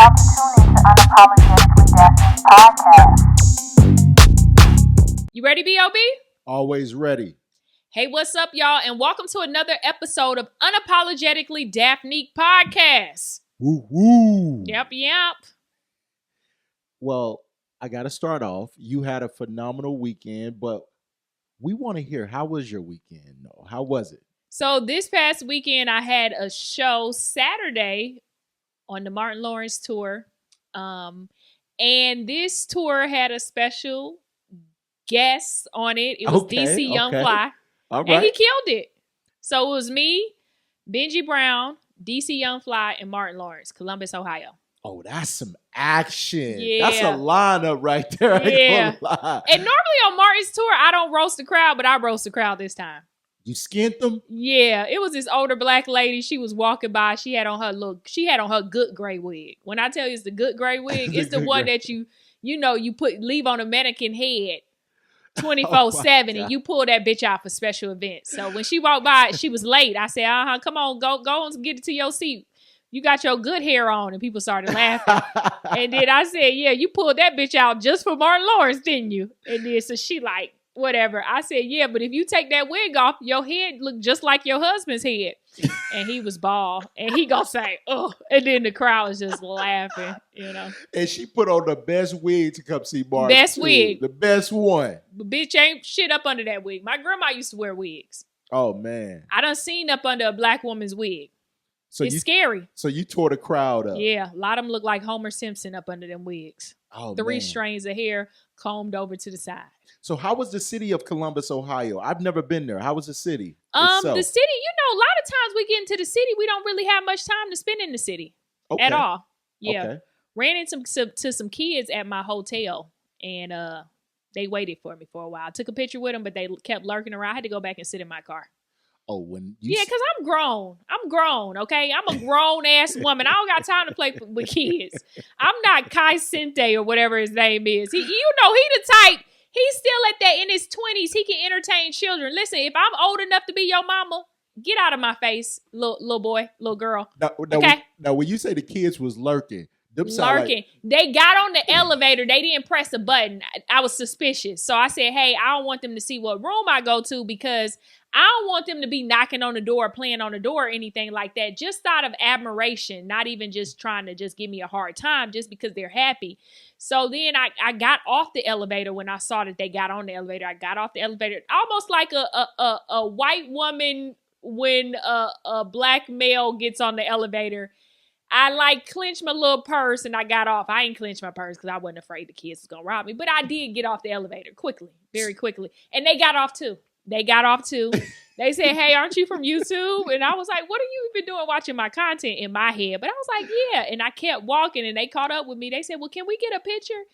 glad you tuned in to Unapologetically Daphnique podcast. You ready, B.O.B.? Always ready. Hey, what's up, y'all? And welcome to another episode of Unapologetically Daphnique podcast. Woo woo. Yep. Well, I got to start off. You had a phenomenal weekend, but we want to hear, how was your weekend? No, how was it? So this past weekend, I had a show Saturday on the Martin Lawrence tour. And this tour had a special guest on it. It was DC Young Fly. All right. And he killed it. So it was me, Benji Brown, DC Young Fly, and Martin Lawrence, Columbus, Ohio. Oh, that's some action. Yeah. That's a lineup right there. I ain't gonna lie. And normally on Martin's tour, I don't roast the crowd, but I roast the crowd this time. You skinned them? Yeah, it was this older black lady. She was walking by. She had on her good gray wig. When I tell you it's the good gray wig, it's the one that you leave on a mannequin head 24/7 and you pull that bitch out for special events. So when she walked by, she was late. I said, come on, go and get it to your seat. You got your good hair on. And people started laughing. And then I said, yeah, you pulled that bitch out just for Martin Lawrence, didn't you? And then so she like, whatever. I said, yeah, but if you take that wig off, your head look just like your husband's head. And he was bald. And he gonna say, oh. And then the crowd was just laughing, you know. And she put on the best wig to come see Martin. Best wig. The best one. But bitch ain't shit up under that wig. My grandma used to wear wigs. Oh, man. I done seen up under a black woman's wig. So it's scary. So you tore the crowd up. Yeah, a lot of them look like Homer Simpson up under them wigs. Oh, 3 man. strands of hair combed over to the side. So how was the city of Columbus, Ohio? I've never been there. How was the city? The city, a lot of times we get into the city, we don't really have much time to spend in the city at all. Yeah. Okay. Ran into some kids at my hotel and they waited for me for a while. I took a picture with them, but they kept lurking around. I had to go back and sit in my car. Oh, because I'm grown. Okay? I'm a grown-ass woman. I don't got time to play with kids. I'm not Kai Sente or whatever his name is. He the type, he's still at that in his 20s. He can entertain children. Listen, if I'm old enough to be your mama, get out of my face, little boy, little girl. Now, when you say the kids was lurking, they got on the elevator. They didn't press a button. I was suspicious. So I said, hey, I don't want them to see what room I go to because I don't want them to be knocking on the door, playing on the door or anything like that. Just out of admiration, not even just trying to just give me a hard time just because they're happy. So then I got off the elevator when I saw that they got on the elevator. I got off the elevator almost like a white woman when a black male gets on the elevator. I clenched my little purse and I got off. I ain't clenched my purse because I wasn't afraid the kids was going to rob me. But I did get off the elevator quickly, very quickly. And they got off too. They said, hey, aren't you from YouTube? And I was like, what are you even doing watching my content in my head? But I was like, yeah. And I kept walking and they caught up with me. They said, well, can we get a picture?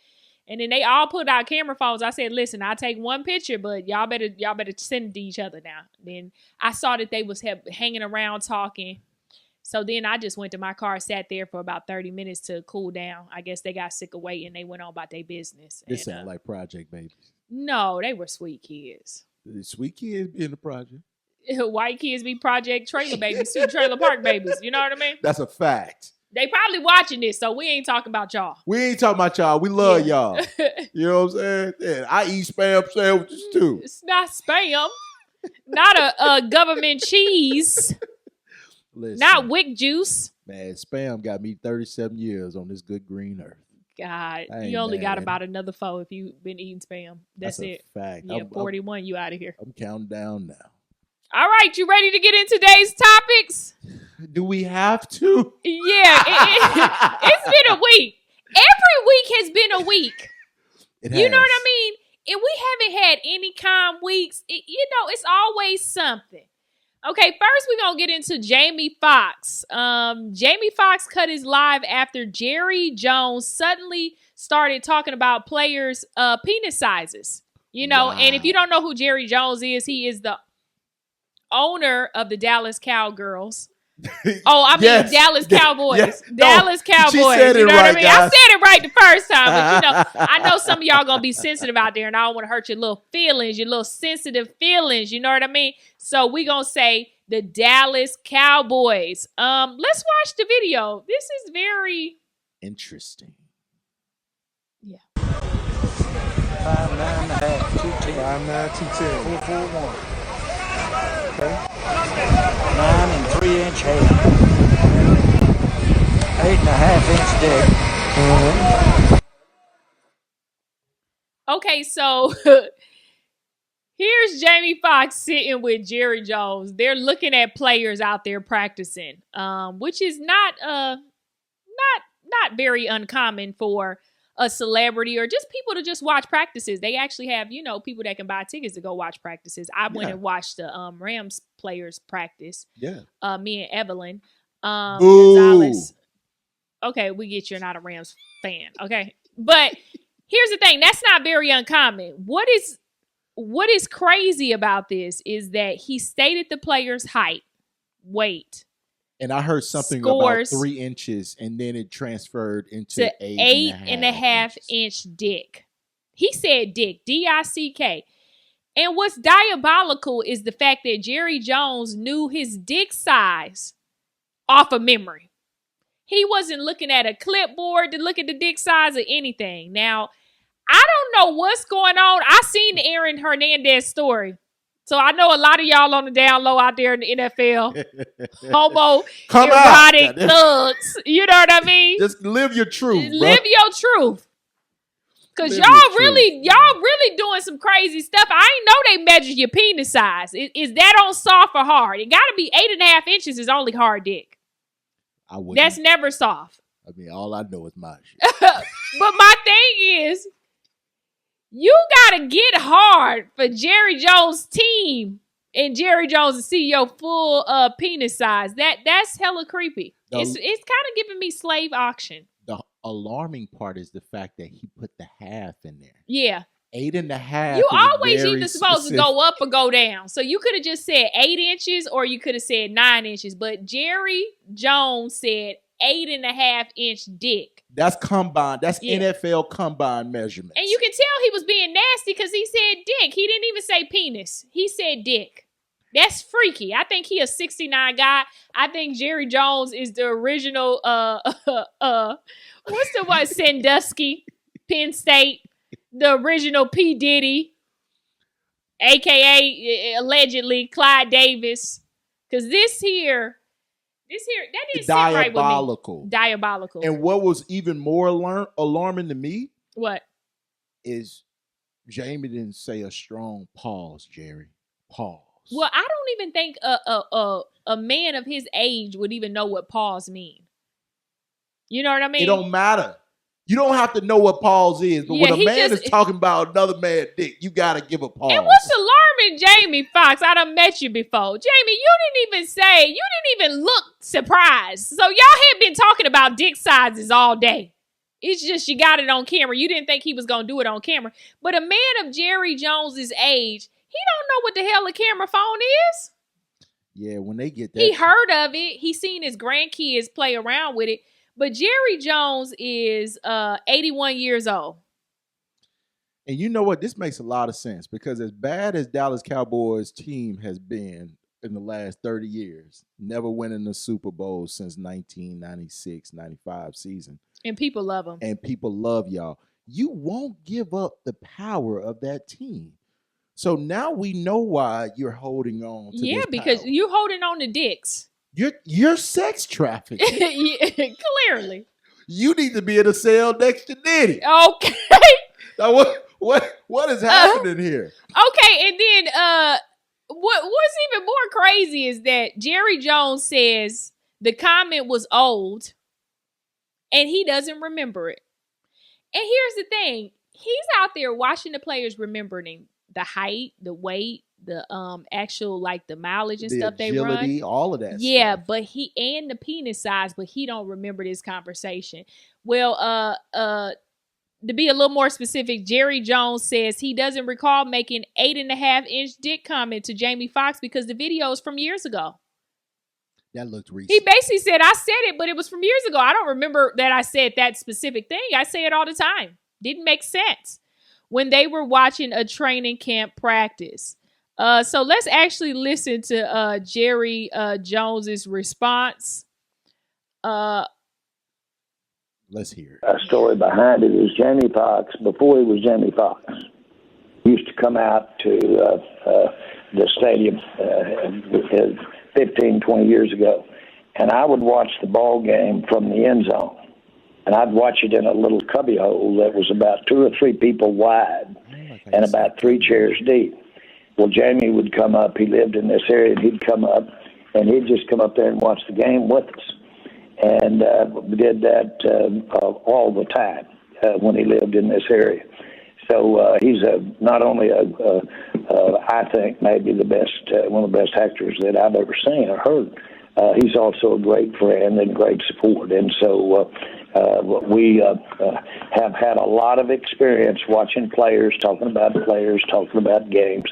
And then they all put out camera phones. I said, listen, I'll take one picture, but y'all better send it to each other now. Then I saw that they was hanging around talking. So then I just went to my car, sat there for about 30 minutes to cool down. I guess they got sick of waiting. They went on about their business. This sound like Project Babies. No, they were sweet kids. The sweet kids be in the project. White kids be Project Trailer Babies, too, Trailer Park Babies. You know what I mean? That's a fact. They probably watching this, so we ain't talking about y'all. We ain't talking about y'all. We love y'all. You know what I'm saying? Yeah, I eat Spam sandwiches, too. It's not Spam. Not a government cheese. Listen, not Wick juice. Man, Spam got me 37 years on this good green earth. God, you only got about another 4 if you've been eating Spam. That's it. A fact. Yeah, 41, you out of here. I'm counting down now. All right, you ready to get in today's topics? Do we have to? Yeah, it's been a week. Every week has been a week. You know what I mean? And we haven't had any calm weeks. It's always something. Okay, first we're going to get into Jamie Foxx. Jamie Foxx cut his live after Jerry Jones suddenly started talking about players' penis sizes. Wow. And if you don't know who Jerry Jones is, he is the owner of the Dallas Cowgirls. Dallas Cowboys. Yes. Dallas Cowboys. You know what I mean? Guys. I said it right the first time, but I know some of y'all gonna be sensitive out there, and I don't want to hurt your little feelings, your little sensitive feelings. You know what I mean? So we gonna say the Dallas Cowboys. Let's watch the video. This is very Interesting. Yeah. 5, 9.5, 210. 5, 9, 210. 4, 4, 1. Okay. 9 and 3-inch hair. 8.5-inch dick. Okay, so here's Jamie Foxx sitting with Jerry Jones. They're looking at players out there practicing, which is not very uncommon for a celebrity or just people to just watch practices. They actually have, people that can buy tickets to go watch practices. I went and watched the Rams players practice. Yeah. Me and Evelyn. Boo. Gonzalez. Okay, we get you're not a Rams fan. Okay. But here's the thing. That's not very uncommon. What is crazy about this is that he stated the player's height, weight. And I heard something about 3 inches, and then it transferred into 8.5 inch dick. He said dick, D-I-C-K. And what's diabolical is the fact that Jerry Jones knew his dick size off of memory. He wasn't looking at a clipboard to look at the dick size of anything. Now, I don't know what's going on. I seen the Aaron Hernandez story. So I know a lot of y'all on the down low out there in the NFL, homo, erotic thugs. You know what I mean? Just live your truth. Live your truth. Cause y'all really doing some crazy stuff. I ain't know they measure your penis size. Is that on soft or hard? It gotta be 8.5 inches is only hard dick. That's never soft. I mean, all I know is my shit. But my thing is, you gotta get hard for Jerry Jones' team and Jerry Jones' CEO full penis size. That's hella creepy. It's kind of giving me slave auction. The alarming part is the fact that he put the half in there. Yeah. 8.5. You always either supposed to go up or go down. So you could have just said 8 inches or you could have said 9 inches. But Jerry Jones said 8.5 inch dick. That's combine. That's NFL combine measurements. And you can tell he was being nasty because he said dick. He didn't even say penis. He said dick. That's freaky. I think he a 69 guy. I think Jerry Jones is the original, what's the one? Sandusky, Penn State, the original P. Diddy, a.k.a. allegedly Clyde Davis. Because this here, that didn't sit right with me. Diabolical. And what was even more alarming to me? What? Is Jamie didn't say a strong pause, Jerry. Pause. Well, I don't even think a man of his age would even know what pause mean. You know what I mean? It don't matter. You don't have to know what pause is, but when a man is talking about another man's dick, you got to give a pause. And what's alarming, Jamie Foxx? I done met you before. Jamie, you didn't even look surprised. So y'all had been talking about dick sizes all day. It's just you got it on camera. You didn't think he was going to do it on camera. But a man of Jerry Jones's age, he don't know what the hell a camera phone is. Yeah, when they get that. He heard of it. He seen his grandkids play around with it. But Jerry Jones is 81 years old. And you know what? This makes a lot of sense because as bad as Dallas Cowboys team has been in the last 30 years, never winning the Super Bowl since 1996-95 season. And people love him. And people love y'all. You won't give up the power of that team. So now we know why you're holding on to this because power. You're holding on to dicks. You're sex trafficking. Clearly. You need to be in a cell next to Diddy. Okay. Now what is happening here? Okay, and then what's even more crazy is that Jerry Jones says the comment was old and he doesn't remember it. And here's the thing. He's out there watching the players remembering the height, the weight, the actual like the mileage and stuff agility, they run, all of that. Yeah, stuff. but he and the penis size, but he don't remember this conversation. Well, to be a little more specific, Jerry Jones says he doesn't recall making 8.5 inch dick comment to Jamie Foxx because the video is from years ago. That looked recent. He basically said, "I said it, but it was from years ago. I don't remember that I said that specific thing. I say it all the time. Didn't make sense." When they were watching a training camp practice. So let's actually listen to Jerry Jones's response. Let's hear it. A story behind it is Jamie Foxx, before he was Jamie Foxx, used to come out to the stadium 15, 20 years ago, and I would watch the ball game from the end zone, and I'd watch it in a little cubby hole that was about 2 or 3 people wide and about 3 chairs deep. Well, Jamie would come up. He lived in this area, and he'd come up, and he'd just come up there and watch the game with us. And we did that all the time when he lived in this area. So he's not only I think maybe the best, one of the best actors that I've ever seen or heard. He's also a great friend and great support. And so we have had a lot of experience watching players, talking about games.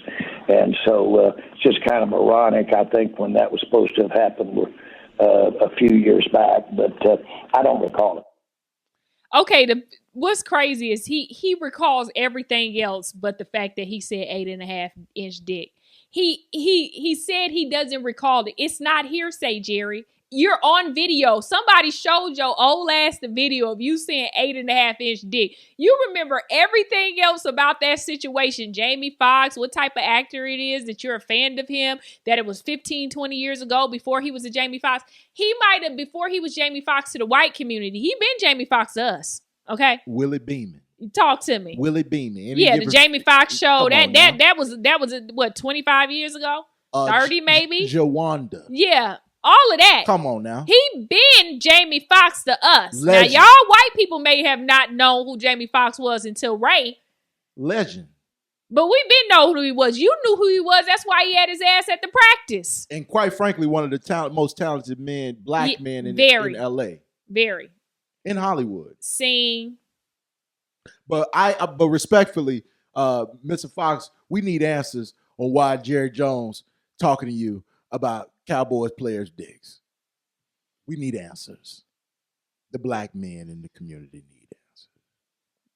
And so it's just kind of ironic, I think, when that was supposed to have happened a few years back, but I don't recall it. Okay, what's crazy is he recalls everything else but the fact that he said 8.5-inch dick. He said he doesn't recall it. It's not hearsay, Jerry. You're on video. Somebody showed your old ass the video of you saying 8.5-inch dick. You remember everything else about that situation. Jamie Foxx, what type of actor it is, that you're a fan of him, that it was 15, 20 years ago before he was a Jamie Foxx. He might have, before he was Jamie Foxx to the white community, he been Jamie Foxx to us. Okay? Willie Beeman. Talk to me. Willie Beeman. Yeah, the Jamie Foxx show. That was what, 25 years ago? 30 maybe? Jawanda. Yeah. All of that. Come on now. He been Jamie Foxx to us. Legend. Now, y'all white people may have not known who Jamie Foxx was until Ray. Legend. But we been know who he was. You knew who he was. That's why he had his ass at the practice. And quite frankly, one of the most talented men, black men in L.A. Very. In Hollywood. Sing. But respectfully, Mr. Foxx, we need answers on why Jerry Jones talking to you about Cowboys players' dicks. We need answers. The black men in the community need answers.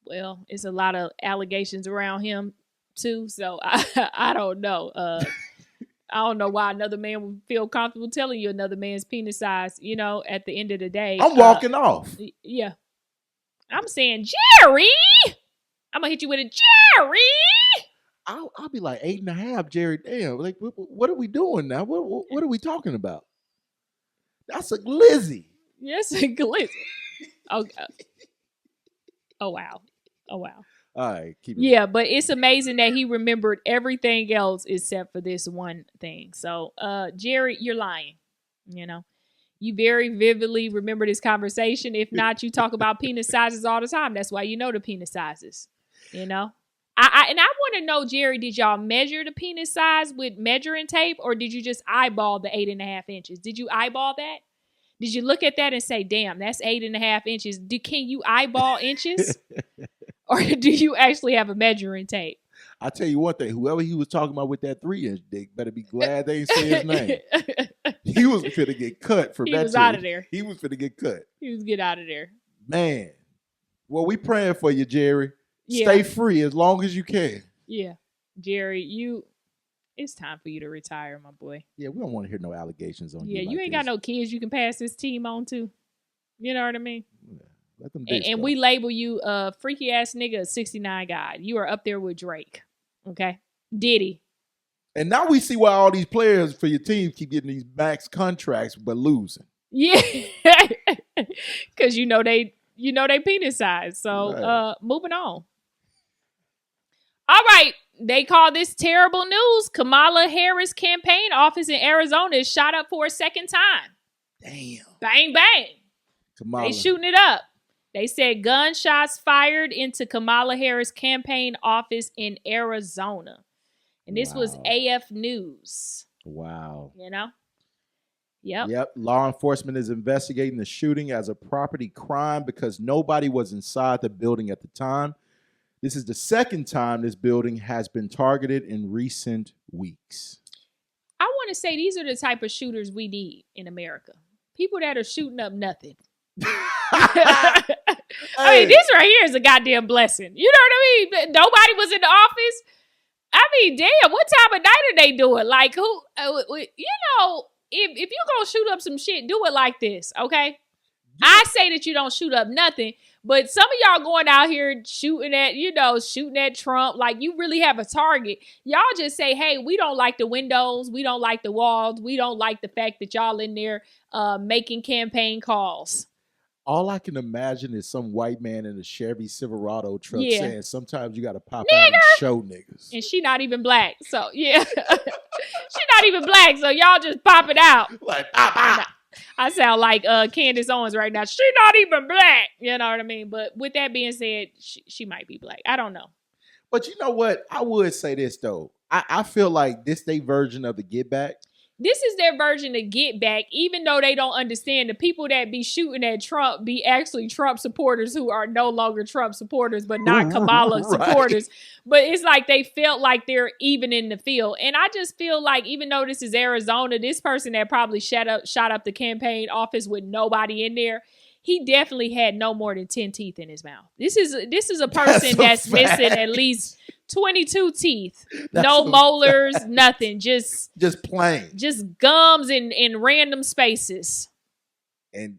Well, it's a lot of allegations around him too, so I don't know. I don't know why another man would feel comfortable telling you another man's penis size. You know, at the end of the day, I'm walking off. Yeah, I'm saying, Jerry, I'm gonna hit you with a Jerry. I'll be like 8.5, Jerry. Damn, like what are we doing now? What are we talking about? That's a glizzy. Yes, a glizzy. Okay. Oh wow. All right, keep it. Yeah, but it's amazing that he remembered everything else except for this one thing. So, Jerry, you're lying. You know, you very vividly remember this conversation. If not, you talk about penis sizes all the time. That's why you know the penis sizes. You know. I want to know, Jerry, did y'all measure the penis size with measuring tape, or did you just eyeball the 8.5 inches? Did you eyeball that? Did you look at that and say, damn, that's 8.5 inches? Can you eyeball inches? Or do you actually have a measuring tape? I'll tell you one thing. Whoever he was talking about with that 3-inch dick better be glad they ain't say his name. He was finna get cut from that. He was out of there. He was finna get cut. He was get out of there. Man. Well, we praying for you, Jerry. Yeah. Stay free as long as you can. Yeah. Jerry, it's time for you to retire, my boy. Yeah, we don't want to hear no allegations on you. Yeah, you ain't got no kids you can pass this team on to. You know what I mean? Yeah, let them and we label you a freaky ass nigga, a 69 guy. You are up there with Drake. Okay? Diddy. And now we see why all these players for your team keep getting these max contracts but losing. Yeah. Because you know they penis size. So right. Moving on. All right. They call this terrible news. Kamala Harris campaign office in Arizona is shot up for a second time. Damn. Bang, bang. Kamala. They shooting it up. They said gunshots fired into Kamala Harris campaign office in Arizona. And this was AF News. Wow. You know? Yep. Yep. Law enforcement is investigating the shooting as a property crime because nobody was inside the building at the time. This is the second time this building has been targeted in recent weeks. I want to say these are the type of shooters we need in America. People that are shooting up nothing. I mean, this right here is a goddamn blessing. You know what I mean? Nobody was in the office. I mean, damn, what time of night are they doing? Like, who, if you're going to shoot up some shit, do it like this, okay? I say that you don't shoot up nothing, but some of y'all going out here shooting at Trump like you really have a target. Y'all just say, hey, we don't like the windows, we don't like the walls, we don't like the fact that y'all in there making campaign calls. All I can imagine is some white man in a Chevy Silverado truck saying, sometimes you got to pop Nigger! out and show niggas. And she not even black. So, yeah. She not even black. So, y'all just pop it out. Like, pop. I sound like Candace Owens right now. She not even black. You know what I mean? But with that being said, she might be black. I don't know. But you know what? I would say this, though. I feel like this they version of the Get Back. This is their version of Get Back, even though they don't understand the people that be shooting at Trump be actually Trump supporters who are no longer Trump supporters, but not Kamala supporters. But it's like they felt like they're even in the field. And I just feel like even though this is Arizona, this person that probably shot up the campaign office with nobody in there, he definitely had no more than 10 teeth in his mouth. This is a person that's missing at least 22 teeth. No molars, nothing. Just plain. Just gums in random spaces. And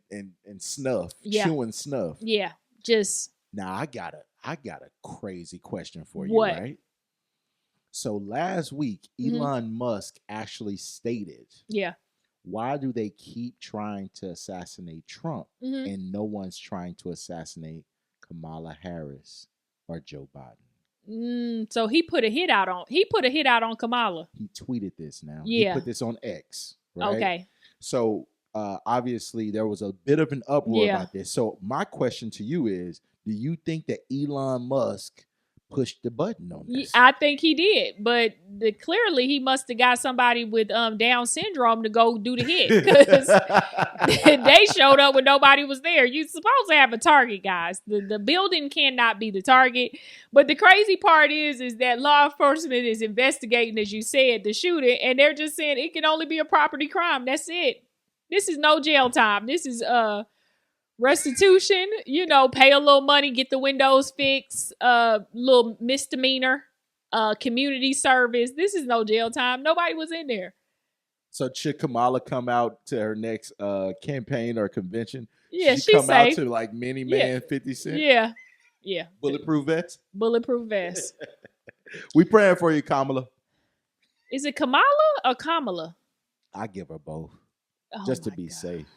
snuff. Yeah. Chewing snuff. Yeah. Just now I got a crazy question for you, what? Right? So last week, Elon Musk actually stated, why do they keep trying to assassinate Trump and no one's trying to assassinate Kamala Harris or Joe Biden? So he put a hit out on Kamala. He tweeted this now. Yeah. He put this on X. Right? Okay. So obviously there was a bit of an uproar about this. So my question to you is, do you think that Elon Musk pushed the button on this? I think he did, but clearly he must have got somebody with Down syndrome to go do the hit because they showed up when nobody was there. You're supposed to have a target, guys. The building cannot be the target. But the crazy part is that law enforcement is investigating, as you said, the shooting, and they're just saying it can only be a property crime. That's it. This is no jail time. This is restitution, pay a little money, get the windows fixed, little misdemeanor, community service. This is no jail time. Nobody was in there. So should Kamala come out to her next campaign or convention? Yeah, she come out to like Mini Man 50 Cent? Yeah. Bulletproof vest? Bulletproof vest. We praying for you, Kamala. Is it Kamala or Kamala? I give her both. Just to be safe.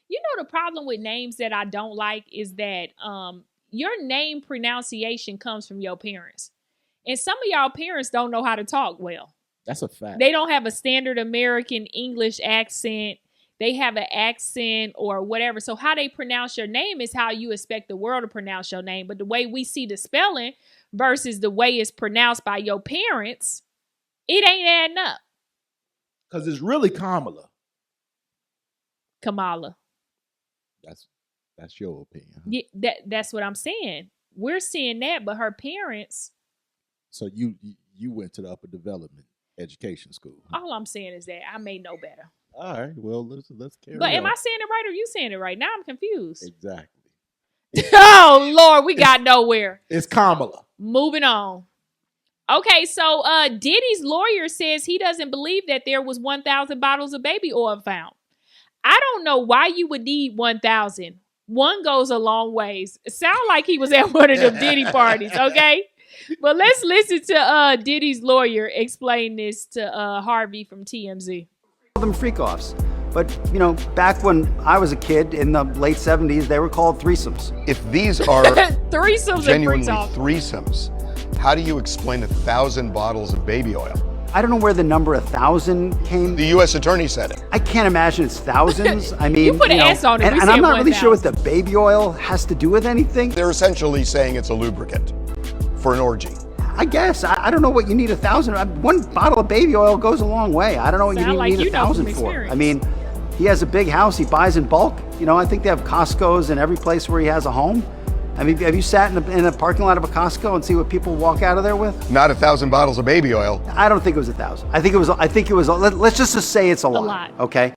You know, the problem with names that I don't like is that your name pronunciation comes from your parents. And some of y'all parents don't know how to talk well. That's a fact. They don't have a standard American English accent. They have an accent or whatever. So how they pronounce your name is how you expect the world to pronounce your name. But the way we see the spelling versus the way it's pronounced by your parents, it ain't adding up. Because it's really Kamala. That's your opinion. Huh? Yeah, that's what I'm saying. We're seeing that, but her parents. So you went to the upper development education school. Huh? All I'm saying is that I may know better. All right. Well, let's carry on. But am I saying it right or you saying it right? Now I'm confused. Exactly. Oh Lord, we got nowhere. It's Kamala. Moving on. Okay, so Diddy's lawyer says he doesn't believe that there was 1,000 bottles of baby oil found. I don't know why you would need 1,000. One goes a long ways. It sounds like he was at one of them Diddy parties, okay? But let's listen to Diddy's lawyer explain this to Harvey from TMZ. Call them freak-offs. But, back when I was a kid in the late 70s, they were called threesomes. If these are threesomes genuinely threesomes, how do you explain 1,000 bottles of baby oil? I don't know where the number 1,000 came. The U.S. Attorney said it. I can't imagine it's thousands. I mean, you put an S on it. And I'm not really sure what the baby oil has to do with anything. They're essentially saying it's a lubricant for an orgy. I guess. I don't know what you need 1,000. One bottle of baby oil goes a long way. I don't know what you need 1,000 for. I mean, he has a big house. He buys in bulk. I think they have Costco's in every place where he has a home. I mean, have you sat in a parking lot of a Costco and see what people walk out of there with? Not 1,000 bottles of baby oil. I don't think it was 1,000. I think it was. Let's just say it's a lot. Okay.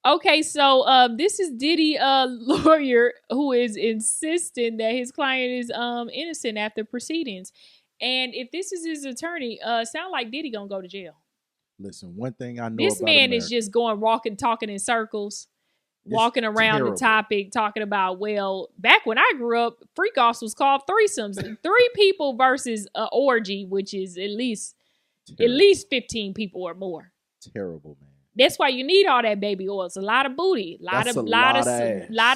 Okay, so this is Diddy lawyer who is insisting that his client is innocent after proceedings, and if this is his attorney, sound like Diddy gonna go to jail. Listen, one thing I know this about man America, is just going walking, talking in circles. walking around the topic talking about, well, back when I grew up, freak-offs was called threesomes. 3 people versus an orgy, which is at least 15 people or more. Terrible, man. That's why you need all that baby oil. It's a lot of booty, lot of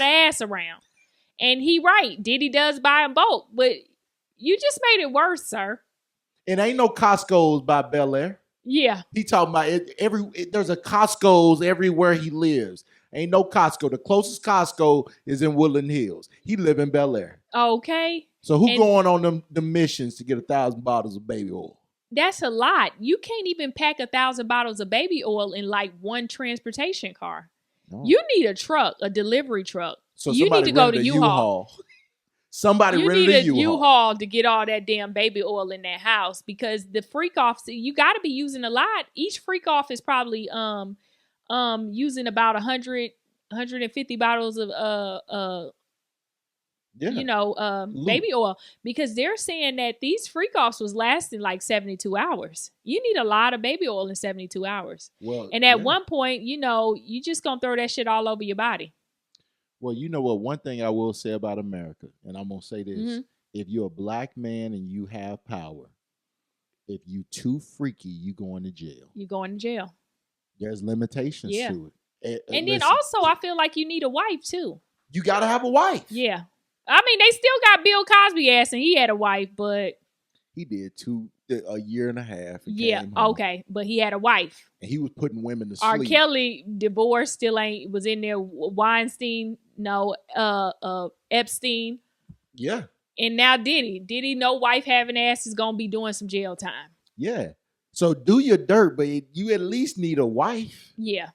ass around. And he right, Diddy does buy in bulk, but you just made it worse, sir. It ain't no Costco's by Bel Air. Yeah. He talking about it. There's a Costco's everywhere he lives. Ain't no Costco. The closest Costco is in Woodland Hills. He live in Bel Air. Okay. So who going on the missions to get 1,000 bottles of baby oil? That's a lot. You can't even pack 1,000 bottles of baby oil in like one transportation car. No. You need a truck, a delivery truck. So you need to go to U-Haul. Somebody rented a U-Haul. U-Haul to get all that damn baby oil in that house, because the freak-offs, you got to be using a lot. Each freak-off is probably using about 150 bottles of baby oil, because they're saying that these freak-offs was lasting like 72 hours. You need a lot of baby oil in 72 hours. Well, and at one point, you just gonna throw that shit all over your body. Well, you know what? One thing I will say about America, and I'm going to say this. Mm-hmm. If you're a black man and you have power, if you too freaky, you going to jail. You're going to jail. There's limitations to it. And then also, I feel like you need a wife, too. You got to have a wife. Yeah. I mean, they still got Bill Cosby ass, and he had a wife, but... He did a year and a half. Yeah, okay. But he had a wife. And he was putting women to sleep. R. Kelly, divorced, still was in there. Weinstein, Epstein. Yeah. And now Diddy, no wife having ass, is going to be doing some jail time. Yeah. So do your dirt, but you at least need a wife. Yeah.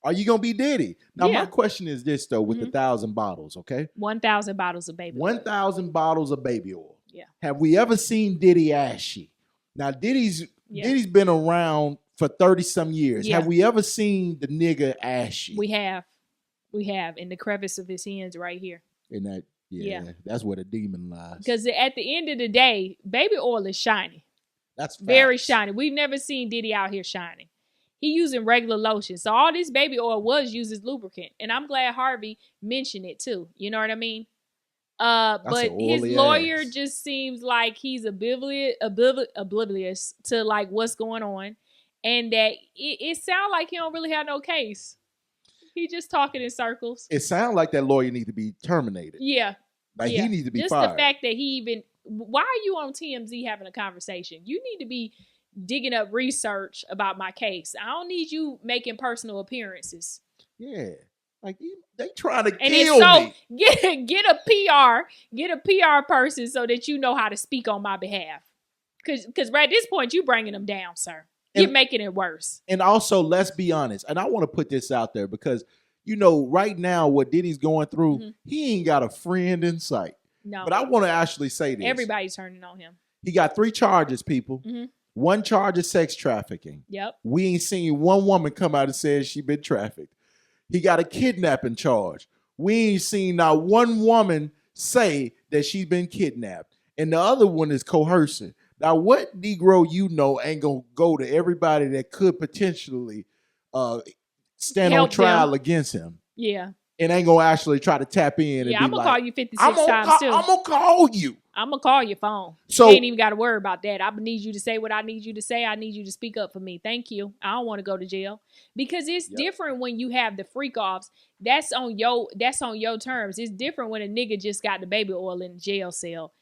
Are you going to be Diddy? Now, my question is this, though, with 1,000 bottles, okay? 1,000 bottles of baby oil. 1,000 bottles of baby oil. Yeah. Have we ever seen Diddy ashy? Now, Diddy's been around for 30-some years. Yeah. Have we ever seen the nigga ashy? We have. In the crevice of his hands right here. In that, that's where the demon lies. Because at the end of the day, baby oil is shiny. That's facts. Very shiny. We've never seen Diddy out here shining. He using regular lotion. So all this baby oil was used as lubricant. And I'm glad Harvey mentioned it too. You know what I mean? But his lawyer just seems like he's oblivious to like what's going on. And that it sounds like he don't really have no case. He just talking in circles. It sounds like that lawyer needs to be terminated. Yeah. Like he needs to be just fired. The fact that why are you on TMZ having a conversation? You need to be digging up research about my case. I don't need you making personal appearances. Yeah. Like they trying to kill me. Get a PR person so that you know how to speak on my behalf. Because right at this point, you bringing them down, sir. You're making it worse. And also, let's be honest. And I want to put this out there because, right now, what Diddy's going through, he ain't got a friend in sight. No. But I want to actually say this. Everybody's turning on him. He got 3 charges, people. Mm-hmm. 1 charge is sex trafficking. Yep. We ain't seen one woman come out and say she been trafficked. He got a kidnapping charge. We ain't seen not one woman say that she's been kidnapped. And the other one is coercing. Now, what Negro ain't going to go to everybody that could potentially stand on trial against him? Yeah. And ain't going to actually try to tap in. Yeah, I'm going to call you 56 times too. I'm going to call you. I'm going to call your phone. So, you ain't even got to worry about that. I need you to say what I need you to say. I need you to speak up for me. Thank you. I don't want to go to jail. Because it's different when you have the freak-offs. That's on your terms. It's different when a nigga just got the baby oil in the jail cell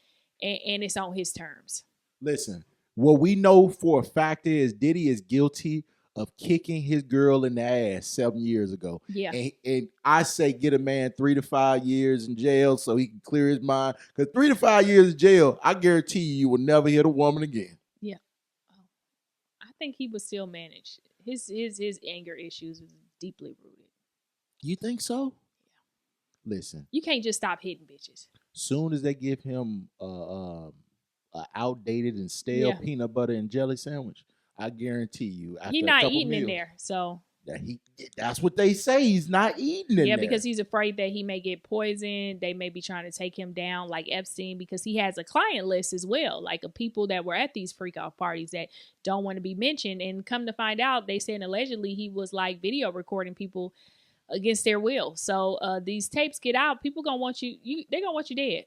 and it's on his terms. Listen, what we know for a fact is Diddy is guilty of kicking his girl in the ass 7 years ago. Yeah. And I say get a man 3 to 5 years in jail so he can clear his mind. Because 3 to 5 years in jail, I guarantee you will never hit a woman again. Yeah. I think he would still manage. His anger issues is deeply rooted. You think so? Yeah. Listen. You can't just stop hitting bitches. Soon as they give him an outdated and stale peanut butter and jelly sandwich, I guarantee you. He's not eating in there, so. That's what they say. He's not eating in there. Yeah, because he's afraid that he may get poisoned. They may be trying to take him down like Epstein because he has a client list as well, like of people that were at these freak-off parties that don't want to be mentioned. And come to find out, they saying allegedly he was like video recording people against their will. So these tapes get out, people gonna want you. They gonna want you dead.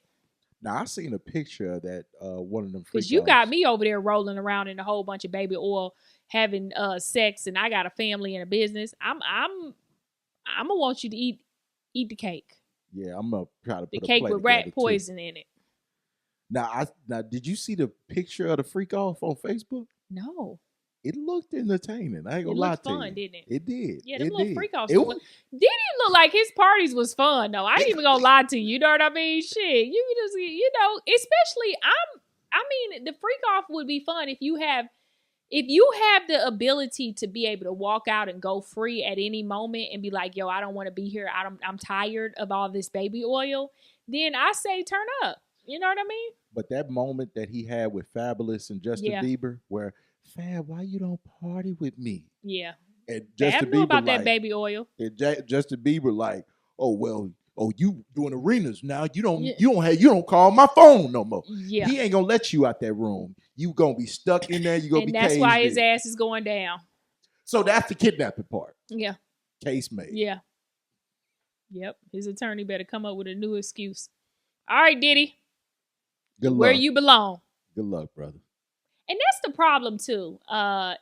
Now I seen a picture of that one of them. Because you got me over there rolling around in a whole bunch of baby oil, having sex, and I got a family and a business. I'm gonna want you to eat the cake. Yeah, I'm gonna try to put the a cake plate with rat together, poison in it. Now did you see the picture of the freak off on Facebook? No. It looked entertaining. I ain't gonna It lie looked to fun, you. didn't it? It did. Yeah, them it little did. freak offs. It was, Diddy look like his parties was fun though. I ain't even gonna lie to you. You know what I mean? Shit, you just especially I mean, the freak off would be fun if you have the ability to be able to walk out and go free at any moment and be like, yo, I don't want to be here. I'm tired of all this baby oil. Then I say turn up. You know what I mean? But that moment that he had with Fabulous and Justin Bieber, where Fab, why you don't party with me? Yeah. And Justin Bieber about like, that baby oil. And Justin Bieber like, you doing arenas now? You don't call my phone no more. Yeah. He ain't gonna let you out that room. You gonna be stuck in there. You gonna be caged in. And that's why his ass is going down. So that's the kidnapping part. Yeah. Case made. Yeah. Yep. His attorney better come up with a new excuse. All right, Diddy. Good luck. Where you belong. Good luck, brother. And that's the problem too,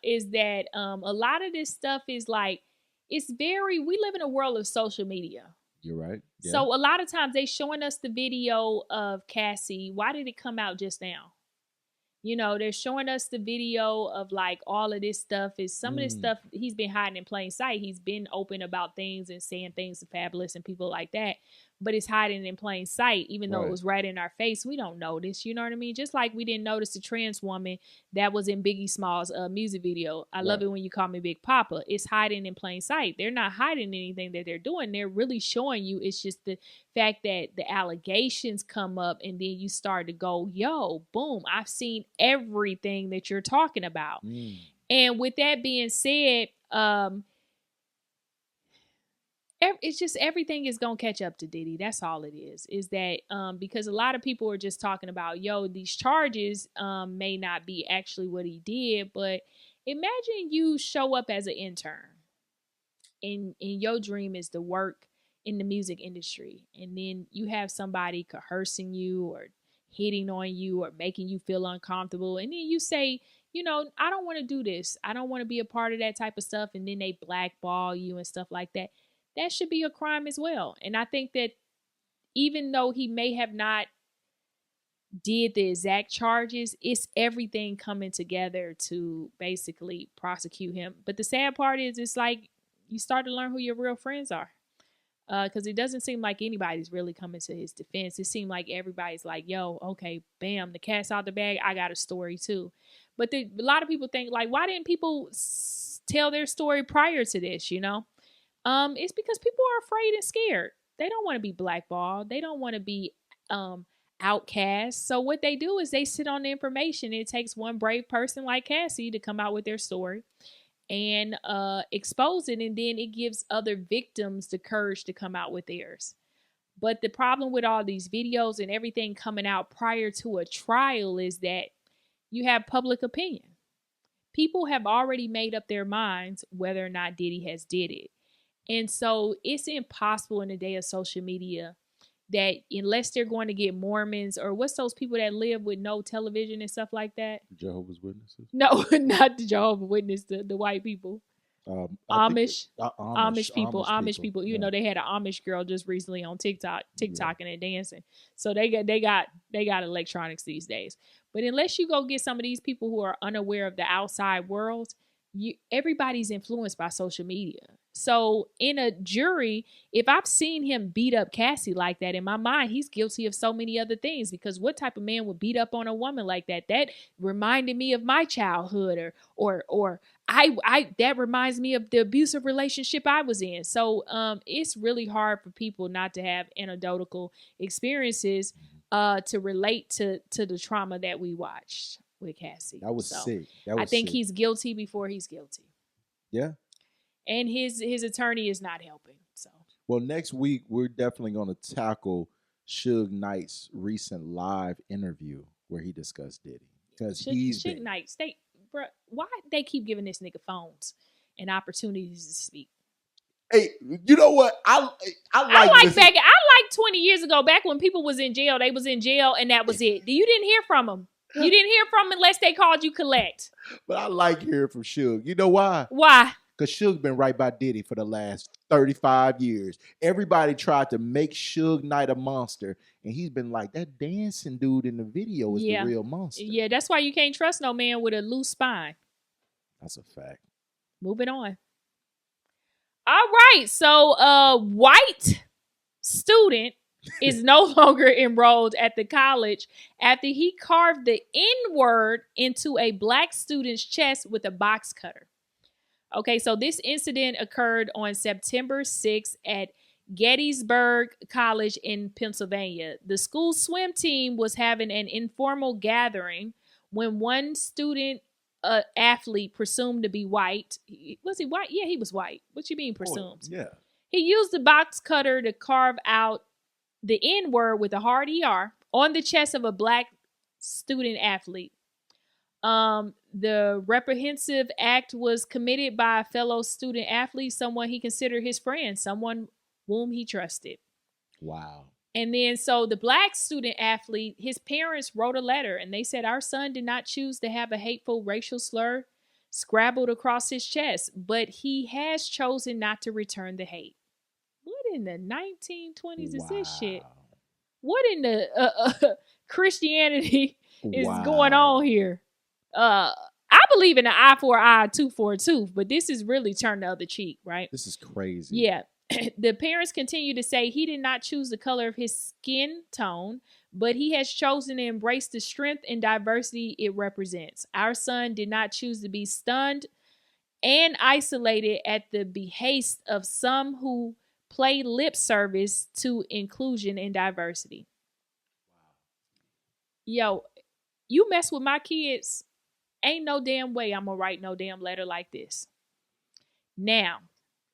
is that a lot of this stuff is like, we live in a world of social media. You're right. Yeah. So a lot of times they showing us the video of Cassie. Why did it come out just now? They're showing us the video of like all of this stuff. Is some of this stuff he's been hiding in plain sight. He's been open about things and saying things to Fabulous and people like that. But it's hiding in plain sight, even though it was right in our face. We don't notice, you know what I mean? Just like we didn't notice the trans woman that was in Biggie Small's music video. I love it when you call me Big Papa. It's hiding in plain sight. They're not hiding anything that they're doing. They're really showing you. It's just the fact that the allegations come up and then you start to go, yo, boom, I've seen everything that you're talking about. And with that being said, it's just everything is going to catch up to Diddy. That's all it is that because a lot of people are just talking about, yo, these charges may not be actually what he did. But imagine you show up as an intern and your dream is to work in the music industry. And then you have somebody coercing you or hitting on you or making you feel uncomfortable. And then you say, I don't want to do this. I don't want to be a part of that type of stuff. And then they blackball you and stuff like that. That should be a crime as well. And I think that even though he may have not did the exact charges, it's everything coming together to basically prosecute him. But the sad part is it's like you start to learn who your real friends are. Because it doesn't seem like anybody's really coming to his defense. It seemed like everybody's like, yo, okay, bam, the cat's out the bag. I got a story too. But a lot of people think like, why didn't people tell their story prior to this, It's because people are afraid and scared. They don't want to be blackballed. They don't want to be outcast. So what they do is they sit on the information. It takes one brave person like Cassie to come out with their story and expose it. And then it gives other victims the courage to come out with theirs. But the problem with all these videos and everything coming out prior to a trial is that you have public opinion. People have already made up their minds whether or not Diddy has did it. And so it's impossible in the day of social media that unless they're going to get Mormons or what's those people that live with no television and stuff like that? Jehovah's Witnesses? No, not the Jehovah's Witness, the white people. Amish people. Even though they had an Amish girl just recently on TikToking and dancing. So they got electronics these days. But unless you go get some of these people who are unaware of the outside world, everybody's influenced by social media. So in a jury, if I've seen him beat up Cassie like that, in my mind, he's guilty of so many other things, because what type of man would beat up on a woman like that? That reminded me of my childhood or that reminds me of the abusive relationship I was in. So it's really hard for people not to have anecdotal experiences to relate to the trauma that we watched with Cassie. That was sick. I think he's guilty before he's guilty. Yeah. And his attorney is not helping. So well, next week we're definitely going to tackle Suge Knight's recent live interview where he discussed Diddy, because Suge Knight, why they keep giving this nigga phones and opportunities to speak? Hey, you know what? I like 20 years ago, back when people was in jail, they was in jail and that was it. You didn't hear from them. You didn't hear from them unless they called you collect. But I like hearing from Suge. You know why? Why? Because Suge been right by Diddy for the last 35 years. Everybody tried to make Suge Knight a monster, and he's been like, that dancing dude in the video is the real monster. Yeah, that's why you can't trust no man with a loose spine. That's a fact. Moving on. All right, so white student is no longer enrolled at the college after he carved the N-word into a black student's chest with a box cutter. Okay, so this incident occurred on September 6th at Gettysburg College in Pennsylvania. The school swim team was having an informal gathering when one student athlete presumed to be white. Was he white? Yeah, he was white. What you mean presumed? Yeah. He used the box cutter to carve out the N-word with a hard ER on the chest of a black student athlete. The reprehensive act was committed by a fellow student athlete, someone he considered his friend, someone whom he trusted. Wow. And then so the black student athlete, his parents wrote a letter and they said, our son did not choose to have a hateful racial slur scrabbled across his chest, but he has chosen not to return the hate. What in the 1920s is this shit? What in the Christianity is going on here? I believe in an eye for an eye, tooth for a tooth, but this is really turn the other cheek, right? This is crazy. Yeah. The parents continue to say he did not choose the color of his skin tone, but he has chosen to embrace the strength and diversity it represents. Our son did not choose to be stunned and isolated at the behest of some who play lip service to inclusion and diversity. Yo, you mess with my kids, ain't no damn way I'm gonna write no damn letter like this. Now,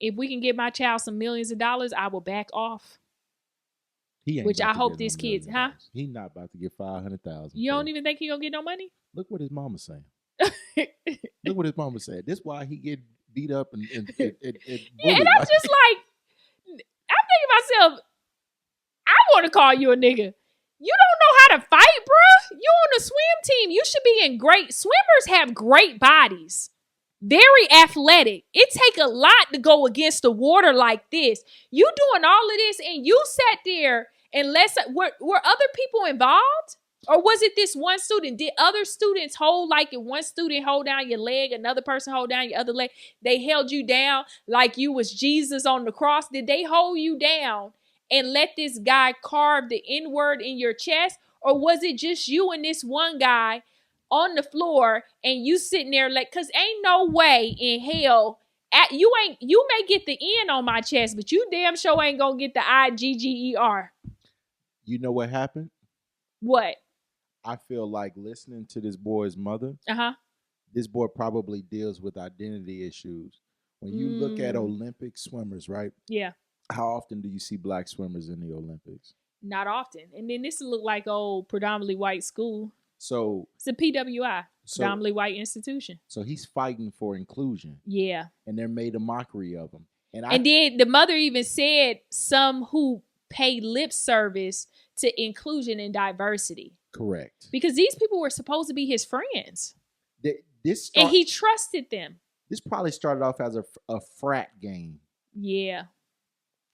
if we can get my child some millions of dollars, I will back off. Which I hope this kid's, huh? He not about to get 500,000. You don't even think he gonna get no money? Look what his mama saying. Look what his mama said. This why he get beat up and yeah, and I'm just like, I'm thinking to myself, I want to call you a nigga. You don't know how to fight, bruh. You on the swim team. You should be in great. Swimmers have great bodies. Very athletic. It take a lot to go against the water like this. You doing all of this and you sat there and were other people involved? Or was it this one student? Did other students hold, like if one student hold down your leg, another person hold down your other leg, they held you down like you was Jesus on the cross? Did they hold you down and let this guy carve the N-word in your chest? Or was it just you and this one guy on the floor and you sitting there like, cause ain't no way in hell you may get the N on my chest, but you damn sure ain't gonna get the IGGER. You know what happened? What? I feel like listening to this boy's mother. This boy probably deals with identity issues. When you look at Olympic swimmers, right? Yeah. How often do you see black swimmers in the Olympics? Not often. And then this look like old predominantly white school. So it's a PWI, predominantly white institution. So he's fighting for inclusion. Yeah. And they're made a mockery of him. And then the mother even said some who pay lip service to inclusion and diversity. Correct. Because these people were supposed to be his friends. And he trusted them. This probably started off as a frat game. Yeah.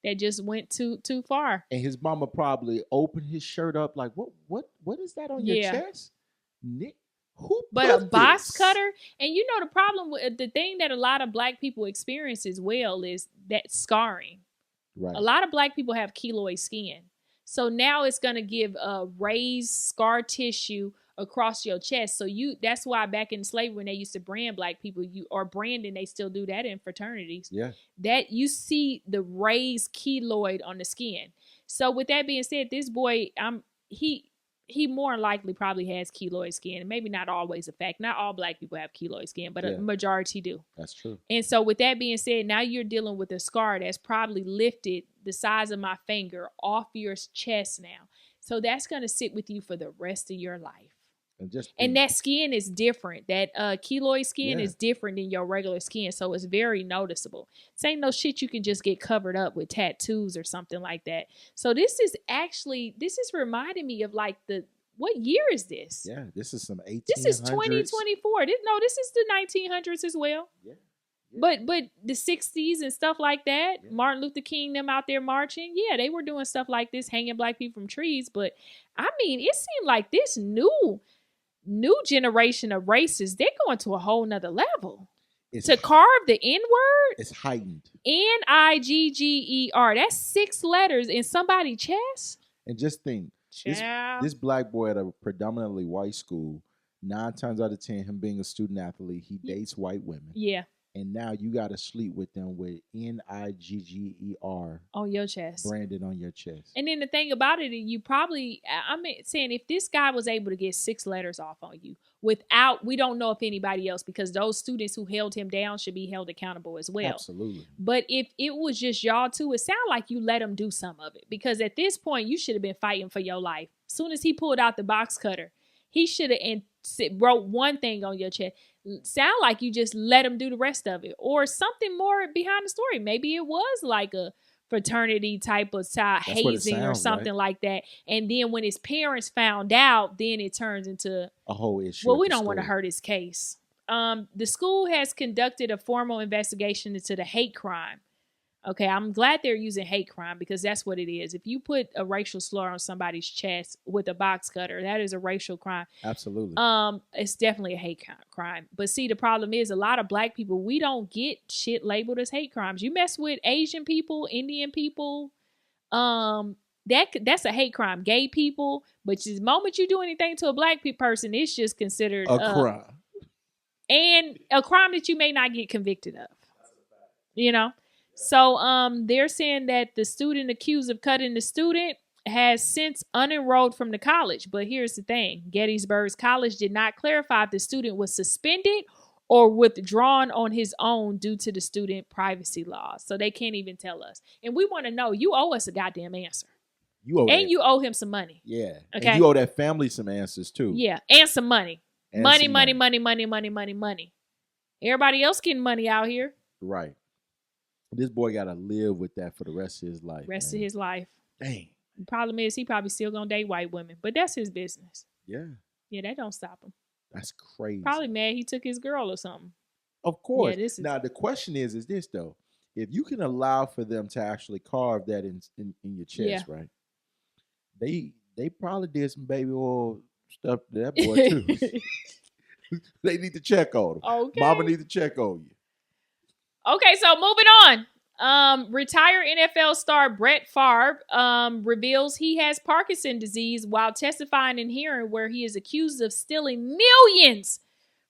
That just went too far. And his mama probably opened his shirt up like, what is that on your chest? Nick, but a box cutter? And you know the problem with the thing that a lot of black people experience as well is that scarring. Right. A lot of black people have keloid skin. So now it's going to give a raised scar tissue across your chest. So that's why back in slavery when they used to brand black people, branding, they still do that in fraternities. Yeah. That you see the raised keloid on the skin. So with that being said, this boy, he more likely probably has keloid skin. And maybe not always a fact. Not all black people have keloid skin, but a majority do. That's true. And so with that being said, now you're dealing with a scar that's probably lifted the size of my finger off your chest now. So that's going to sit with you for the rest of your life. And that skin is different. That keloid skin is different than your regular skin. So it's very noticeable. This ain't no shit you can just get covered up with tattoos or something like that. So this is reminding me of like what year is this? Yeah, this is some 1800s. This is 2024. This is the 1900s as well. Yeah. But the 60s and stuff like that, Martin Luther King, them out there marching, yeah, they were doing stuff like this, hanging black people from trees. But I mean, it seemed like this new generation of racists, they're going to a whole nother level. To carve the N-word, it's heightened. Nigger. That's 6 letters in somebody's chest. And just think, this black boy at a predominantly white school, 9 times out of 10, him being a student athlete, he dates white women. Yeah. And now you got to sleep with them with Nigger on your chest, branded on your chest. And then the thing about it, you probably, I'm saying, if this guy was able to get 6 letters off on you without, we don't know if anybody else, because those students who held him down should be held accountable as well. Absolutely. But if it was just y'all two, it sounded like you let him do some of it, because at this point you should have been fighting for your life. As soon as he pulled out the box cutter, he should have wrote one thing on your chest. Sound like you just let him do the rest of it, or something more behind the story. Maybe it was like a fraternity type of hazing or something like that. And then when his parents found out, then it turns into a whole issue. Well, we don't want to hurt his case. The school has conducted a formal investigation into the hate crime. Okay, I'm glad they're using hate crime, because that's what it is. If you put a racial slur on somebody's chest with a box cutter, that is a racial crime. Absolutely. It's definitely a hate crime. But see, the problem is a lot of black people, we don't get shit labeled as hate crimes. You mess with Asian people, Indian people, that's a hate crime. Gay people, but the moment you do anything to a black person, it's just considered a crime. And a crime that you may not get convicted of. You know? So they're saying that the student accused of cutting the student has since unenrolled from the college. But here's the thing. Gettysburg's college did not clarify if the student was suspended or withdrawn on his own due to the student privacy laws. So they can't even tell us. And we want to know, you owe us a goddamn answer. You owe him some money. Yeah. Okay. And you owe that family some answers too. Yeah. And some money. Money. Everybody else getting money out here. Right. This boy got to live with that for the rest of his life. Of his life. Dang. The problem is he probably still going to date white women, but that's his business. Yeah. Yeah, that don't stop him. That's crazy. Probably mad he took his girl or something. Of course. Yeah, now, the question is this, though. If you can allow for them to actually carve that in your chest, right? They probably did some baby oil stuff to that boy, too. They need to check on him. Okay. Mama need to check on you. Okay, so moving on. Retired NFL star Brett Favre reveals he has Parkinson's disease while testifying in hearing where he is accused of stealing millions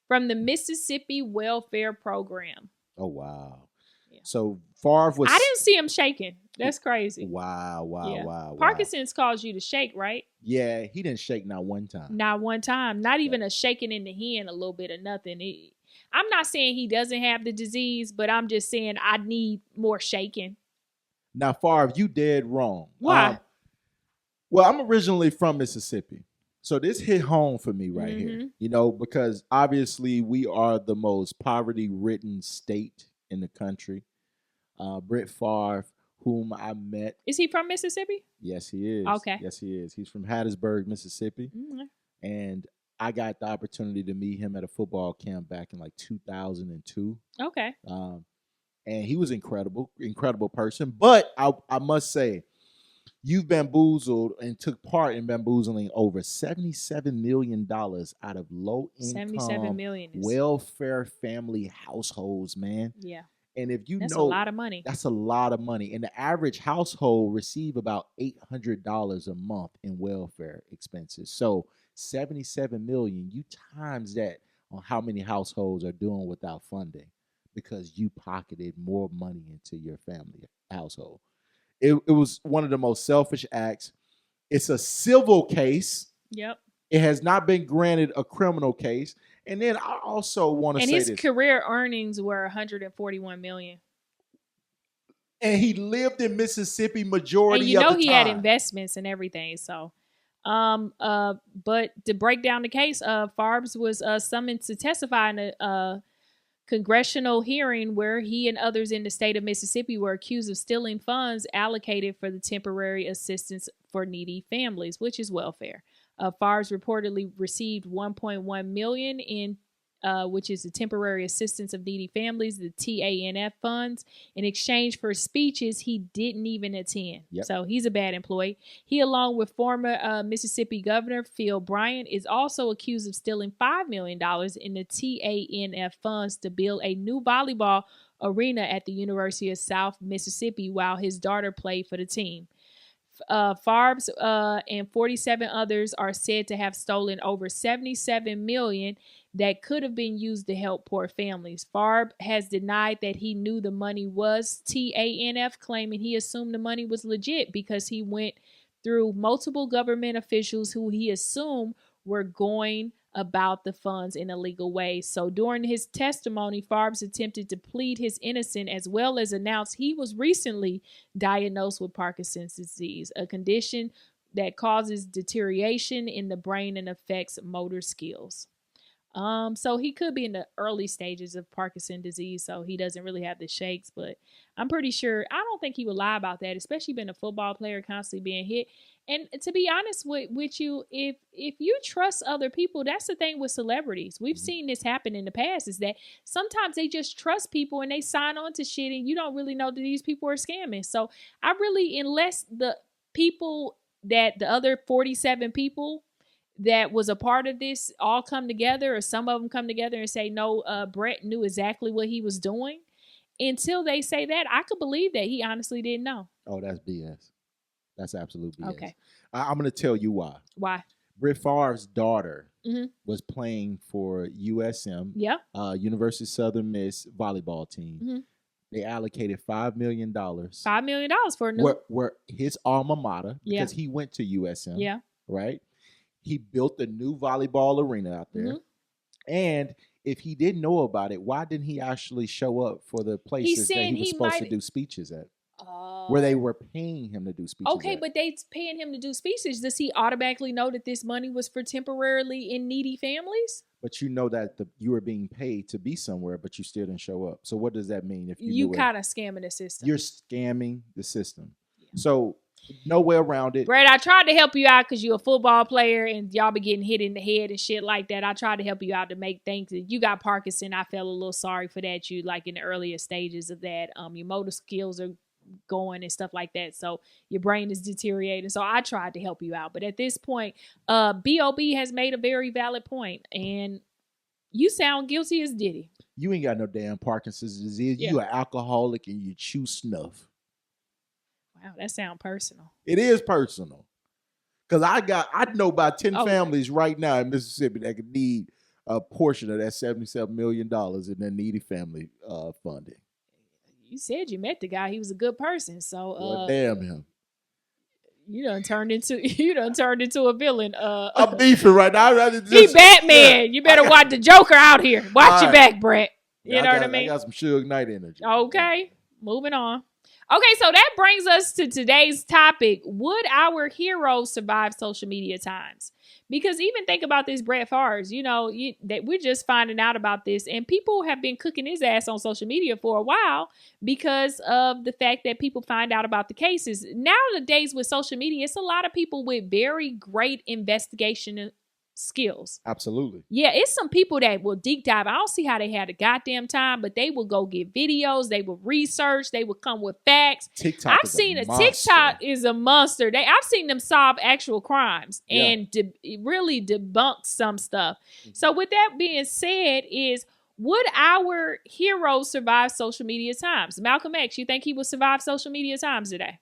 from the Mississippi welfare program. Oh, wow. Yeah. So Favre was... I didn't see him shaking. That's crazy. Wow. Parkinson's caused you to shake, right? Yeah, he didn't shake not one time. Not one time. Not even a shaking in the hand, a little bit of nothing. I'm not saying he doesn't have the disease, but I'm just saying I need more shaking. Now, Favre, you dead wrong. Why? Well, I'm originally from Mississippi. So this hit home for me right here, because obviously we are the most poverty-ridden state in the country. Brett Favre, whom I met. Is he from Mississippi? Yes, he is. Okay. Yes, he is. He's from Hattiesburg, Mississippi. Mm-hmm. And I got the opportunity to meet him at a football camp back in like 2002. Okay. And he was incredible person. But I must say, you've bamboozled and took part in bamboozling over $77 million out of low-income welfare family households, man. Yeah. And if you that's a lot of money. That's a lot of money. And the average household receive about $800 a month in welfare expenses. So $77 million, you times that on how many households are doing without funding because you pocketed more money into your family household. It was one of the most selfish acts. It's a civil case. Yep. It has not been granted a criminal case. And then I also want to say this. And his career earnings were $141 million. And he lived in Mississippi majority of the time. And he had investments and everything. So But to break down the case, Farbs was summoned to testify in a congressional hearing where he and others in the state of Mississippi were accused of stealing funds allocated for the temporary assistance for needy families, which is welfare. Farbs reportedly received $1.1 million in which is the Temporary Assistance of Needy Families, the TANF funds, in exchange for speeches he didn't even attend. Yep. So he's a bad employee. He, along with former Mississippi Governor Phil Bryant, is also accused of stealing $5 million in the TANF funds to build a new volleyball arena at the University of South Mississippi while his daughter played for the team. Farbs and 47 others are said to have stolen over $77 million that could have been used to help poor families. Farb has denied that he knew the money was TANF, claiming he assumed the money was legit because he went through multiple government officials who he assumed were going about the funds in a legal way. So during his testimony, Farbs attempted to plead his innocence as well as announce he was recently diagnosed with Parkinson's disease, a condition that causes deterioration in the brain and affects motor skills. So he could be in the early stages of Parkinson's disease, so he doesn't really have the shakes, but I'm pretty sure, I don't think he would lie about that, especially being a football player, constantly being hit. And to be honest with you, if you trust other people, that's the thing with celebrities. We've seen this happen in the past, is that sometimes they just trust people and they sign on to shit and you don't really know that these people are scamming. So I really, unless the people that the other 47 people that was a part of this all come together, or some of them come together and say, no, Brett knew exactly what he was doing. Until they say that, I could believe that he honestly didn't know. Oh, that's BS. That's absolute BS. Okay. I'm going to tell you why. Why? Brett Favre's daughter was playing for USM, University of Southern Miss volleyball team. Mm-hmm. They allocated $5 million. $5 million for a new... Where his alma mater, because he went to USM. Yeah. Right? He built a new volleyball arena out there. Mm-hmm. And if he didn't know about it, why didn't he actually show up for the places that he was supposed to do speeches at? Where they were paying him to do speeches. Okay, but they paying him to do speeches. Does he automatically know that this money was for temporarily in needy families? But you know that you were being paid to be somewhere, but you still didn't show up. So what does that mean? If you kind of scamming the system. You're scamming the system. Yeah. So no way around it. Brad, I tried to help you out because you're a football player and y'all be getting hit in the head and shit like that. I tried to help you out to make things. You got Parkinson. I felt a little sorry for that. You like in the earlier stages of that. Your motor skills are going and stuff like that, so your brain is deteriorating. So I tried to help you out, but at this point, B.O.B. has made a very valid point, and you sound guilty as Diddy. You ain't got no damn Parkinson's disease. You an alcoholic and you chew snuff. Wow, that sounds personal. It is personal, because I know about 10 families right now in Mississippi that could need a portion of that $77 million in their needy family funding. You said you met the guy. He was a good person. So well, damn him. You done turned into a villain. I'm beefing right now. He Batman. You better watch the Joker out here. Watch your back, Brett. You know what I mean? I got some Suge Knight energy. Okay. Moving on. Okay, so that brings us to today's topic. Would our heroes survive social media times? Because even think about this Brett Favre, that we're just finding out about this, and people have been cooking his ass on social media for a while because of the fact that people find out about the cases. Nowadays with social media, it's a lot of people with very great investigation skills. Absolutely. Yeah, it's some people that will deep dive. I don't see how they had a goddamn time, but they will go get videos, they will research, they will come with facts. TikTok is a monster. I've seen them solve actual crimes and really debunk some stuff. Mm-hmm. So with that being said, would our heroes survive social media times? Malcolm X, you think he would survive social media times today?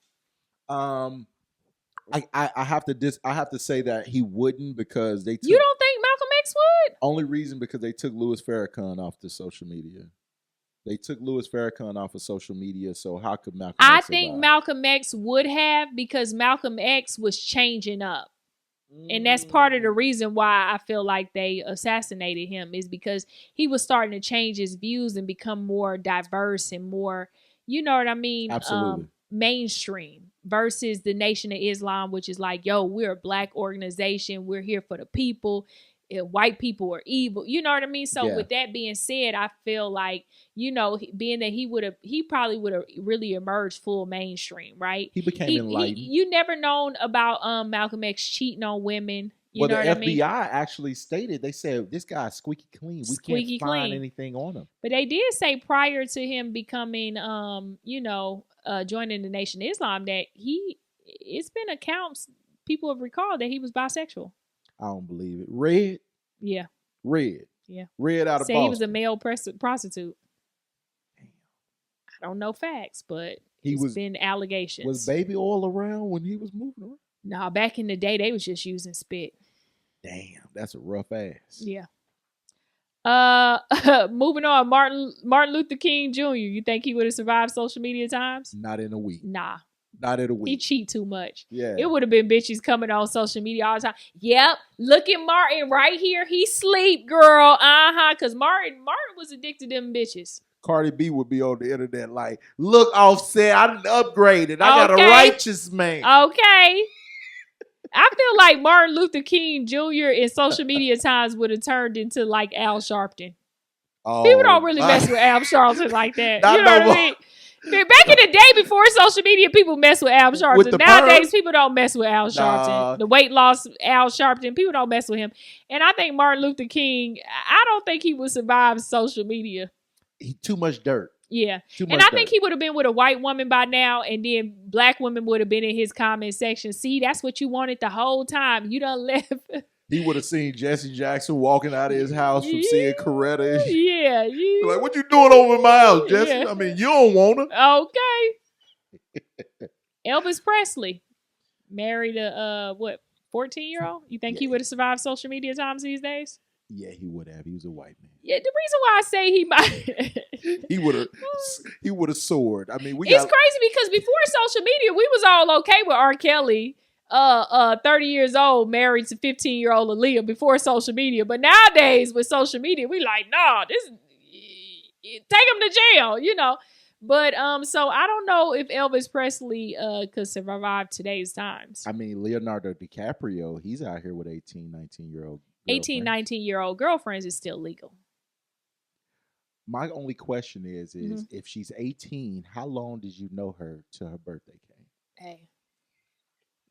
I have to say that he wouldn't, because they took, You don't think Malcolm X would? Only reason because they took Louis Farrakhan off the social media. They took Louis Farrakhan off of social media, so how could Malcolm X survive? Think Malcolm X would have, because Malcolm X was changing up. And that's part of the reason why I feel like they assassinated him, is because he was starting to change his views and become more diverse and more, you know what I mean? Absolutely. Mainstream. versus the Nation of Islam, which is like, yo, we're a black organization. We're here for the people. White people are evil. You know what I mean? So with that being said, I feel like, being that he probably would have really emerged full mainstream, right? He became enlightened. You never known about Malcolm X cheating on women. You know the what FBI I mean? actually stated, they said, this guy's squeaky clean. We can't find anything on him. But they did say prior to him becoming, joining the Nation of Islam, that it's been accounts, people have recalled that he was bisexual. I don't believe it. Red? Yeah. Red. Yeah. Red out of Say Boston. he was a male prostitute. I don't know facts, but it's been allegations. Was baby oil around when he was moving around? Nah, back in the day, they was just using spit. Damn, that's a rough ass. Yeah. Moving on, Martin Luther King Jr. You think he would have survived social media times? Not in a week. Nah. Not in a week. He cheat too much. Yeah. It would have been bitches coming on social media all the time. Yep. Look at Martin right here. He sleep, girl. Because Martin was addicted to them bitches. Cardi B would be on the internet like, look, Offset, I upgraded. I got a righteous man. Okay. I feel like Martin Luther King Jr. in social media times would have turned into like Al Sharpton. Oh, people don't really mess with Al Sharpton like that. You know what I mean? Back in the day before social media, people mess with Al Sharpton. Nowadays, people don't mess with Al Sharpton. The weight loss Al Sharpton, people don't mess with him. And I think Martin Luther King, I don't think he would survive social media. Too much dirt. Yeah. And I think he would have been with a white woman by now, and then black women would have been in his comment section. See, that's what you wanted the whole time. You done left. He would have seen Jesse Jackson walking out of his house from seeing Coretta. Yeah. Like, what you doing over in my house, Jesse? Yeah. I mean, you don't want her. Okay. Elvis Presley married a 14-year-old? You think he would have survived social media times these days? Yeah, he would have. He was a white man. Yeah, the reason why I say he might he would have soared. I mean, it's crazy because before social media, we was all okay with R. Kelly, 30 years old, married to 15-year-old Aaliyah before social media. But nowadays with social media, we like, nah, take him to jail, But so I don't know if Elvis Presley could survive today's times. I mean, Leonardo DiCaprio, he's out here with 18, 19-year-old. 18, 19-year-old girlfriends is still legal. My only question is if she's 18, how long did you know her till her birthday came? Hey,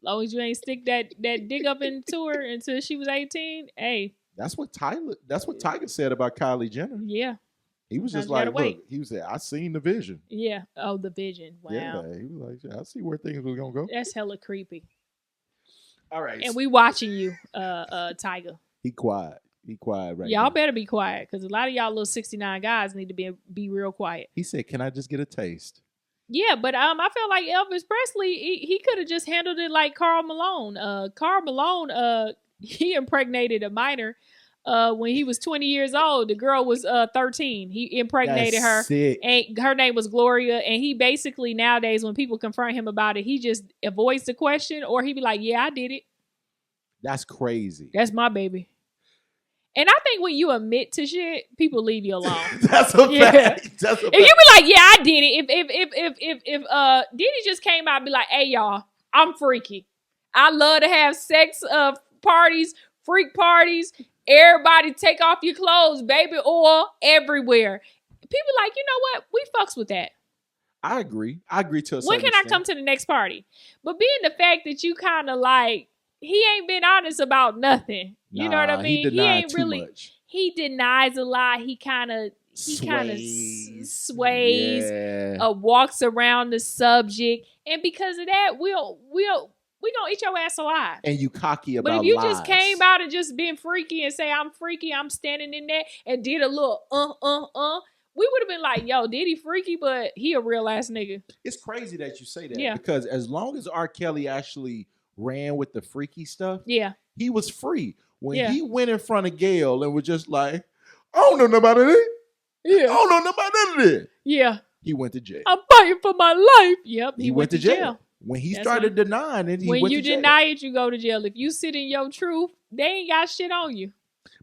long as you ain't stick that dick up into her until she was 18, hey. That's what Tiger said about Kylie Jenner. Yeah. He was just like, look, he was like, I seen the vision. Yeah. Oh, the vision. Wow. Yeah, he was like, I see where things were gonna go. That's hella creepy. All right. And we watching you, Tiger. He quiet right now. Y'all better be quiet, because a lot of y'all little 69 guys need to be real quiet. He said, can I just get a taste? Yeah, but I feel like Elvis Presley, he could have just handled it like Karl Malone. Karl Malone, he impregnated a minor when he was 20 years old. The girl was 13. He impregnated her. Sick. And her name was Gloria. And he basically nowadays, when people confront him about it, he just avoids the question, or he be like, yeah, I did it. That's crazy. That's my baby. And I think when you admit to shit, people leave you alone. That's a fact. If you be like, yeah, I did it. If Diddy just came out and be like, hey, y'all, I'm freaky. I love to have sex parties, freak parties. Everybody take off your clothes, baby oil everywhere. People like, you know what? We fucks with that. I agree to a certain When can extent. I come to the next party? But being the fact that you kind of like, he ain't been honest about nothing. You know what I mean? He ain't really. Much. He denies a lot. He kind of sways. Yeah. Walks around the subject, and because of that, we gonna eat your ass alive. And you cocky about. But if you lies. just came out and just been freaky and say I'm freaky, I'm standing in there, and did a little we would have been like, yo, did he freaky? But he a real ass nigga. It's crazy that you say that. Yeah. Because as long as R. Kelly actually ran with the freaky stuff, yeah, he was free. When he went in front of Gail and was just like, I don't know nobody that. Yeah. I don't know nobody that. Yeah. He went to jail. I'm fighting for my life. Yep. He went to jail. When he started denying it, he went to jail. When you deny it, you go to jail. If you sit in your truth, they ain't got shit on you.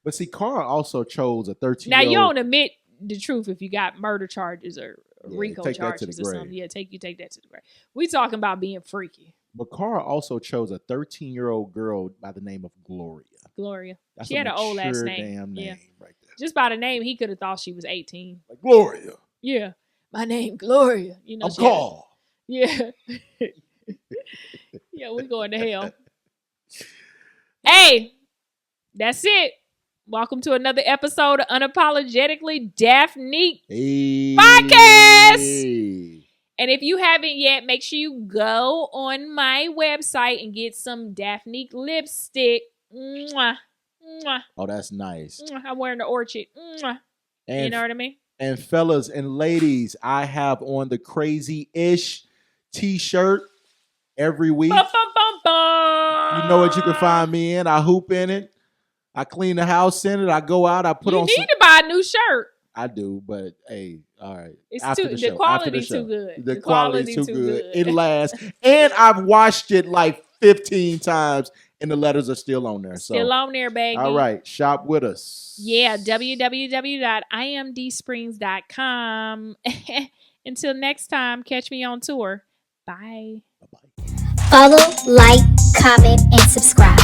But see, Carl also chose a 13-year-old. Now, you don't admit the truth if you got murder charges or RICO charges or something. Yeah, take that to the grave. We talking about being freaky. But Carl also chose a 13-year-old girl by the name of Gloria. She had an old ass name. Damn name right there. Just by the name, he could have thought she was 18. Like Gloria. Yeah. My name Gloria. You know, I'm Carl. Yeah. Yeah, we going to hell. Hey, that's it. Welcome to another episode of Unapologetically Daphnique Podcast. And if you haven't yet, make sure you go on my website and get some Daphnique lipstick. Mwah. Mwah. Oh, that's nice. I'm wearing the Orchid. Mwah. You know what I mean? And fellas and ladies, I have on the Crazy-ish t-shirt every week. Bum, bum, bum, bum. You know what you can find me in. I hoop in it. I clean the house in it. I go out. I put on. You need to buy a new shirt. I do, but hey, all right. The quality too good. The quality too good. It lasts, and I've washed it like 15 times, and the letters are still on there. Still on there, baby. All right, shop with us. Yeah, www.imdsprings.com. Until next time, catch me on tour. Bye. Follow, like, comment, and subscribe.